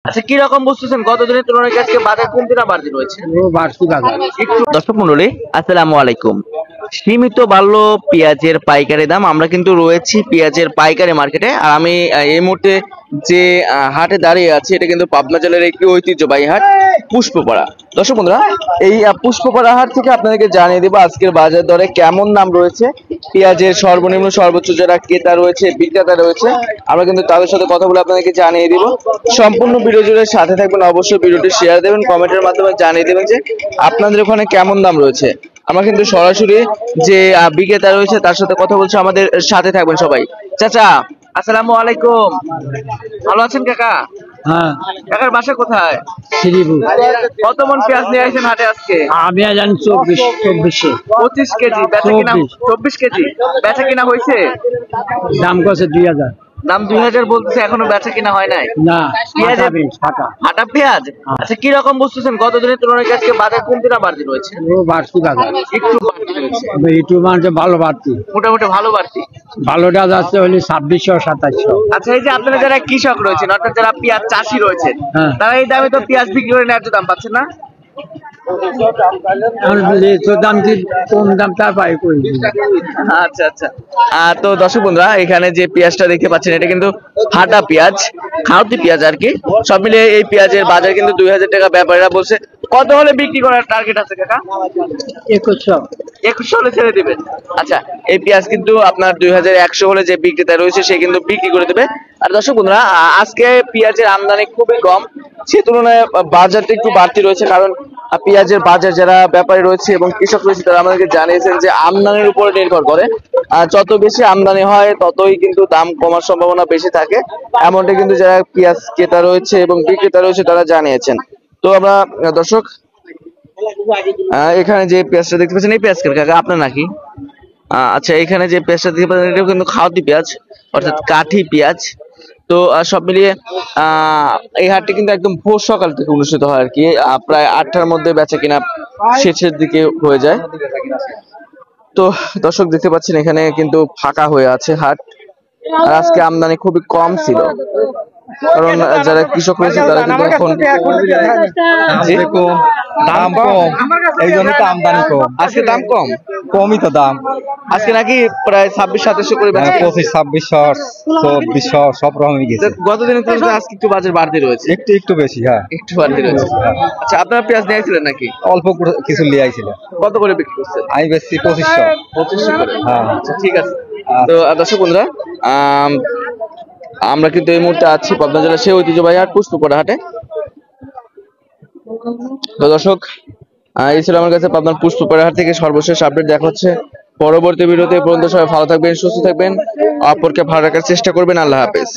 আচ্ছা, কি রকম বুঝতেছেন গত দিনের তুলনায় আজকে বাজার কমতি না বাড়তি রয়েছে? বাড়তি বাজার। দর্শক মন্ডলী, আসসালামু আলাইকুম। সীমিত বাড়ল পেঁয়াজের পাইকারি দাম। আমরা কিন্তু রয়েছি পেঁয়াজের পাইকারি মার্কেটে, আর আমি এই মুহূর্তে যে হাটে দাঁড়িয়ে আছি এটা কিন্তু পাবনা জেলার একটি ঐতিহ্যবাহী হাট পুষ্পপাড়া। দর্শক বন্ধুরা, এই পুষ্পপাড়া হাট থেকে আপনাদেরকে জানিয়ে দেবো আজকের বাজার দরে কেমন দাম রয়েছে। পেঁয়াজের সর্বনিম্ন সর্বোচ্চ যারা ক্রেতা রয়েছে বিক্রেতা রয়েছে, আমরা কিন্তু তাদের সাথে কথা বলে আপনাদেরকে জানিয়ে দিব। সম্পূর্ণ ভিডিও জুড়ে সাথে থাকবেন, অবশ্যই ভিডিওটি শেয়ার দেবেন, কমেন্টের মাধ্যমে জানিয়ে দেবেন যে আপনাদের ওখানে কেমন দাম রয়েছে। আমরা কিন্তু সরাসরি যে বিক্রেতা রয়েছে তার সাথে কথা বলছি, আমাদের সাথে থাকবেন সবাই। চাচা, আসসালামু আলাইকুম। ভালো আছেন কাকা? হ্যাঁ। কাকার বাসা কোথায়? শ্রীপুর। কত মন পেঁয়াজ নিয়ে আসছেন হাটে আজকে? আমি জানি 24 25 কেজি বেচা কিনা। 24 কেজি বেচা কিনা হয়েছে? দাম কত? 2000। দাম 2000 বলতেছে, এখনো বেচা কিনা হয় নাই। না, হাটা পেঁয়াজ। আচ্ছা, কি রকম বুঝতেছেন গত দিনের তুলনায় আজকে বাজার কমতি না বাড়তি রয়েছে? বাড়তি বাজার। একটু বাড়তি রয়েছে। একটু মানে ভালো বাড়তি, মোটামুটি ভালো বাড়তি। ভালোটা যাচ্ছে হলে 2600 2700। আচ্ছা, এই যে আপনারা যারা কৃষক রয়েছেন অর্থাৎ যারা পেঁয়াজ চাষি রয়েছেন, হ্যাঁ, তারা এই দামে তো পেঁয়াজ বিক্রি করে ন্যায্য দাম পাচ্ছেন না? দাম কি কম দাম তার পাই করি। আচ্ছা আচ্ছা। তো দর্শক বন্ধুরা, এখানে যে পেঁয়াজটা দেখতে পাচ্ছেন এটা কিন্তু ফাটা পেঁয়াজ, খাওয়াতি পেঁয়াজ আর কি। সব মিলিয়ে এই পেঁয়াজের বাজার কিন্তু 2000 টাকা ব্যাপারীরা বলছে। কত হলে বিক্রি করার টার্গেট আছে কাকা? 2100 হলে ছেড়ে দিবেন। আচ্ছা, এই পেঁয়াজ কিন্তু আপনার 2100 হলে যে বিক্রেতা রয়েছে সে কিন্তু বিক্রি করে দেবে। আর দর্শক বন্ধুরা, আজকে পেঁয়াজের আমদানি খুবই কম, সে তুলনায় বাজারটা একটু বাড়তি রয়েছে। কারণ পেঁয়াজের বাজার যারা ব্যাপারী রয়েছে এবং কৃষক রয়েছে তারা আমাদেরকে জানিয়েছেন যে আমদানির উপরে নির্ভর করে, যত বেশি আমদানি হয় ততই কিন্তু দাম কমার সম্ভাবনা বেশি থাকে, এমনটা কিন্তু যারা পেঁয়াজ ক্রেতা রয়েছে এবং বিক্রেতা রয়েছে তারা জানিয়েছেন। তো আমরা দর্শক এখানে যে পেঁয়াজটা দেখতে পাচ্ছেন এই পেঁয়াজ কাকা আপনার নাকি? আচ্ছা, এখানে যে পেঁয়াজটা দেখতে পাচ্ছেন এটা কিন্তু খাওয়াতি পেঁয়াজ অর্থাৎ কাঠি পেঁয়াজ। তো সব মিলিয়ে এই হাটটি কিন্তু একদম ভোর সকাল থেকে অনুষ্ঠিত হয় আর কি। প্রায় 8টার মধ্যে বেচা কিনা শেষের দিকে হয়ে যায়। তো দর্শক দেখতে পাচ্ছেন এখানে কিন্তু ফাঁকা হয়ে আছে হাট, আর আজকে আমদানি খুবই কম ছিল, কারণ যারা কৃষক রয়েছে তারা কিন্তু এখন দাম কম, এই জন্য তো আমদানি কম। আজকে দাম কম, কমই তো দাম। আজকে নাকি প্রায় 26-2700 করে বেচা। 25-2600 2400 সব রকমই গেছে। গত দিনের তুলনায় আজকে একটু বাজার বাড়তি রয়েছে, একটু বেশি। হ্যাঁ, একটু বাড়তি রয়েছে। আচ্ছা, আপনারা পেঁয়াজ নিয়েছিলেন নাকি? অল্প কিছু লিয়ে আইছিল। কত করে বিক্রি করছেন? আমি বেশি 2500 করে। হ্যাঁ, আচ্ছা, ঠিক আছে। তো দর্শক বন্ধুরা, আমরা কিন্তু এই মুহূর্তে আছি পাবনা জেলার সেই ঐতিহ্যবাহী হাট পুষ্পপাড়া হাটে। তো দর্শক, এই ছিল আমার কাছে পাবনার পুষ্পপাড়া হাট থেকে সর্বশেষ আপডেট। দেখা হচ্ছে পরবর্তী ভিডিওতে। পর্যন্ত সবাই ভালো থাকবেন, সুস্থ থাকবেন, অপরকে ভালো রাখার চেষ্টা করবেন। আল্লাহ হাফেজ।